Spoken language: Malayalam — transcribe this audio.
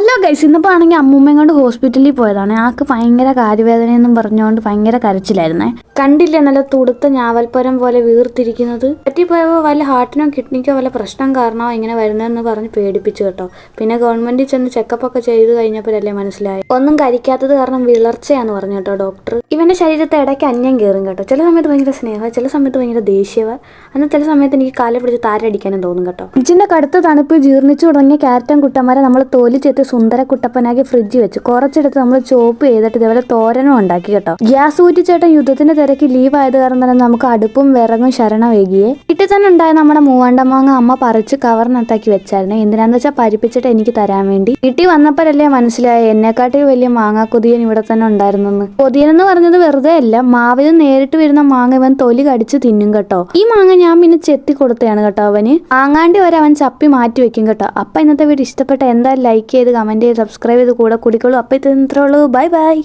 ഹലോ ഗൈസ്, ഇന്നിപ്പോൾ ആണെങ്കിൽ അമ്മൂമ്മയും കൊണ്ട് ഹോസ്പിറ്റലിൽ പോയതാണ്. ആൾക്ക് ഭയങ്കര കാര്യവേദനയെന്നും പറഞ്ഞുകൊണ്ട് ഭയങ്കര കരച്ചിലായിരുന്നേ. കണ്ടില്ലേ നല്ല തുടുത്ത ഞാവൽപ്പരം പോലെ വീർത്തിരിക്കുന്നത്. പറ്റിപ്പോയപ്പോൾ വല്ല ഹാർട്ടിനോ കിഡ്നിക്കോ വല്ല പ്രശ്നം കാരണമോ ഇങ്ങനെ വരുന്നതെന്ന് പറഞ്ഞ് പേടിപ്പിച്ചു കേട്ടോ. പിന്നെ ഗവൺമെന്റിൽ ചെന്ന് ചെക്കപ്പ് ഒക്കെ ചെയ്ത് കഴിഞ്ഞപ്പോഴല്ലേ മനസ്സിലായി ഒന്നും കഴിക്കാത്തത് കാരണം വിളർച്ചയാന്ന് പറഞ്ഞു കേട്ടോ ഡോക്ടർ. ഇവന്റെ ശരീരത്തെ ഇടയ്ക്ക് അന്യം കയറും കേട്ടോ. ചില സമയത്ത് ഭയങ്കര സ്നേഹം, ചില സമയത്ത് ഭയങ്കര ദേഷ്യവ, എന്നാൽ ചില സമയത്ത് എനിക്ക് കാലെ പിടിച്ച് താരടിക്കാനും തോന്നും കേട്ടോ. ഫ്രിഡ്ജിന്റെ കടുത്ത തണുപ്പ് ജീർണിച്ചു തുടങ്ങിയ ക്യാരറ്റും കുട്ടന്മാരെ നമ്മൾ തോലി ചെത്തി സുന്ദര കുട്ടപ്പനാക്കി ഫ്രിഡ്ജ് വെച്ച് കുറച്ചെടുത്ത് നമ്മൾ ചോപ്പ് ചെയ്തിട്ട് ഇതേപോലെ തോരനും ഉണ്ടാക്കി കേട്ടോ. ഗ്യാസ് ഊറ്റിച്ചേട്ടൻ യുദ്ധത്തിന്റെ തിരക്ക് ലീവ് ആയത് കാരണം തന്നെ നമുക്ക് അടുപ്പും വിറകും ശരണവേകിയെ. വീട്ടിൽ തന്നെ ഉണ്ടായ നമ്മുടെ മൂവാണ്ടമാങ്ങ അമ്മ പറിച്ച് കവറിനകത്താക്കി വെച്ചായിരുന്നു. എന്തിനാന്ന് വെച്ചാൽ പരിപ്പിച്ചിട്ട് എനിക്ക് തരാൻ വേണ്ടി. വീട്ടിൽ വന്നപ്പോഴല്ലേ മനസ്സിലായി എന്നെക്കാട്ടി വലിയ മാങ്ങാ കൊതിയൻ ഇവിടെ തന്നെ ഉണ്ടായിരുന്നെന്ന്. കൊതിയനെന്ന് പറഞ്ഞത് വെറുതെ അല്ല, മാവിൽ നേരിട്ട് വരുന്ന മാങ്ങ ഇവൻ തൊലി കടിച്ച് തിന്നും കേട്ടോ. ഈ മാങ്ങ ഞാൻ പിന്നെ ചെത്തി കൊടുത്തതാണ് കേട്ടോ അവന്. മാങ്ങാണ്ടി വരെ അവൻ ചപ്പി മാറ്റി വെക്കും കേട്ടോ. അപ്പൊ ഇന്നത്തെ വീഡിയോ ഇഷ്ടപ്പെട്ട എന്തായാലും ലൈക്ക് ചെയ്ത് കമന്റ് ചെയ്ത് സബ്സ്ക്രൈബ് ചെയ്ത് കൂടെ കുടിക്കോളൂ. അപ്പോൾ ഇത് ഇത്രേ ഉള്ളൂ. Bye bye.